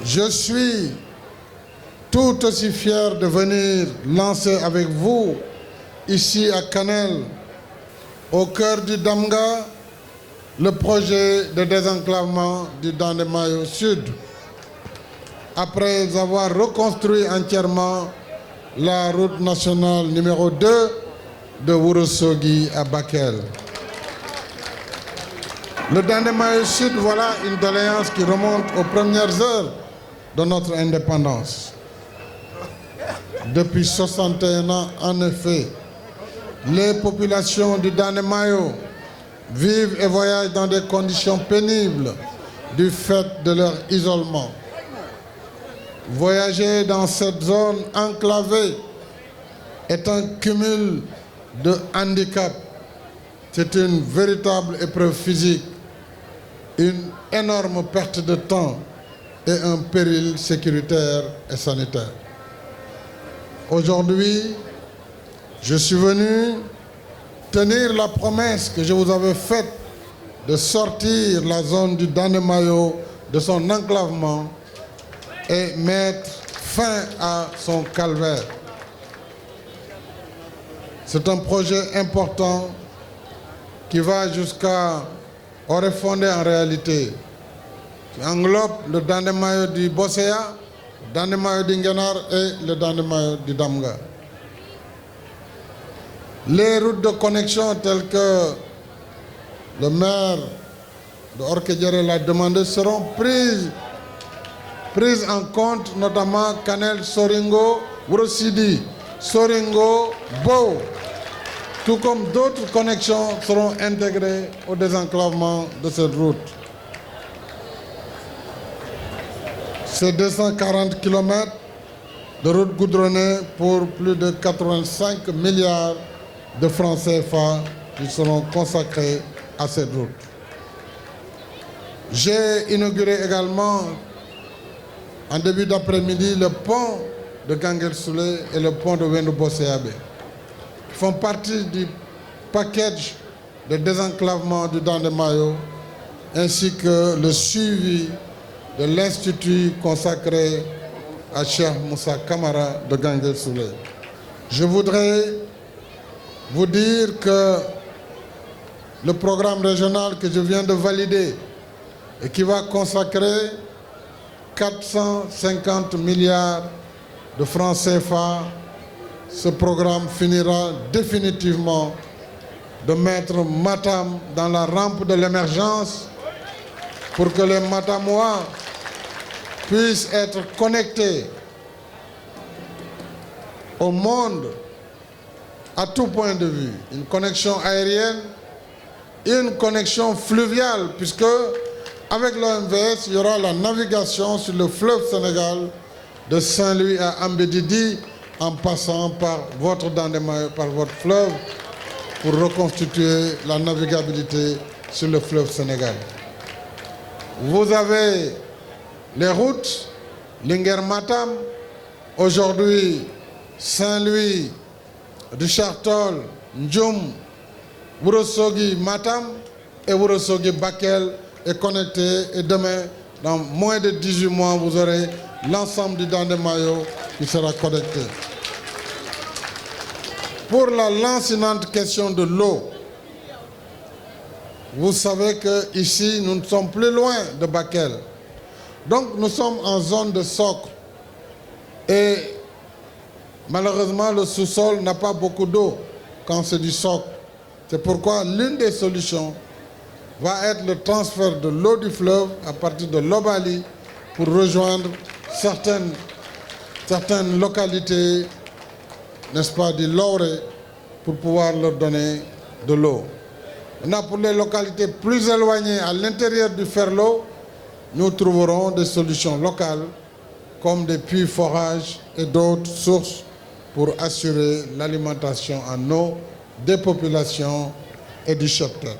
Je suis tout aussi fier de venir lancer avec vous, ici à Kanel, au cœur du Damga, le projet de désenclavement du Dandemayo Sud, après avoir reconstruit entièrement la route nationale numéro 2 de Ourossogui à Bakel. Le Dandemayo Sud, voilà une doléance qui remonte aux premières heures de notre indépendance. Depuis 61 ans, en effet, les populations du Dandemayo vivent et voyagent dans des conditions pénibles du fait de leur isolement. Voyager dans cette zone enclavée est un cumul de handicaps. C'est une véritable épreuve physique, une énorme perte de temps et un péril sécuritaire et sanitaire. Aujourd'hui, je suis venu tenir la promesse que je vous avais faite de sortir la zone du Dandemayo de son enclavement et mettre fin à son calvaire. C'est un projet important qui va jusqu'à Oréfondé en réalité, qui englobe le Dandemayo du Bosséa, le Dandemayo du Nguénar et le Dandemayo du Damga. Les routes de connexion telles que le maire de Orkedjere l'a demandé seront prises en compte, notamment Kanel, Soringo, Wourossidi, Soringo, Bo, tout comme d'autres connexions seront intégrées au désenclavement de cette route. Ces 240 km de route goudronnée pour plus de 85 milliards de francs CFA qui seront consacrés à cette route. J'ai inauguré également en début d'après-midi le pont de Ganguel-Soulé et le pont de Wendou-Bosséabé, qui font partie du package de désenclavement du Dandemayo, ainsi que le suivi de l'Institut consacré à Cheikh Moussa Kamara de Ganguel-Soulé. Je voudrais vous dire que le programme régional que je viens de valider et qui va consacrer 450 milliards de francs CFA, ce programme finira définitivement de mettre Matam dans la rampe de l'émergence pour que les Matamois puissent être connectés au monde à tout point de vue. Une connexion aérienne, une connexion fluviale, puisque avec l'OMVS, il y aura la navigation sur le fleuve Sénégal de Saint-Louis à Ambédidi en passant par votre Dandemayo, par votre fleuve, pour reconstituer la navigabilité sur le fleuve Sénégal. Vous avez les routes, Linguère-Matam, aujourd'hui Saint-Louis, Richard-Toll, Ndioum, Ourossogui-Matam et Ourossogui-Bakel est connecté, et demain, dans moins de 18 mois, vous aurez l'ensemble du Dandemayo qui sera connecté. Pour la lancinante question de l'eau, vous savez qu'ici, nous ne sommes plus loin de Bakel. Donc, nous sommes en zone de socle. Et malheureusement, le sous-sol n'a pas beaucoup d'eau quand c'est du socle. C'est pourquoi l'une des solutions va être le transfert de l'eau du fleuve à partir de l'Obali pour rejoindre certaines localités, n'est-ce pas, du Loré, pour pouvoir leur donner de l'eau. Maintenant, pour les localités plus éloignées à l'intérieur du Ferlo, nous trouverons des solutions locales comme des puits forages et d'autres sources pour assurer l'alimentation en eau des populations et du cheptel.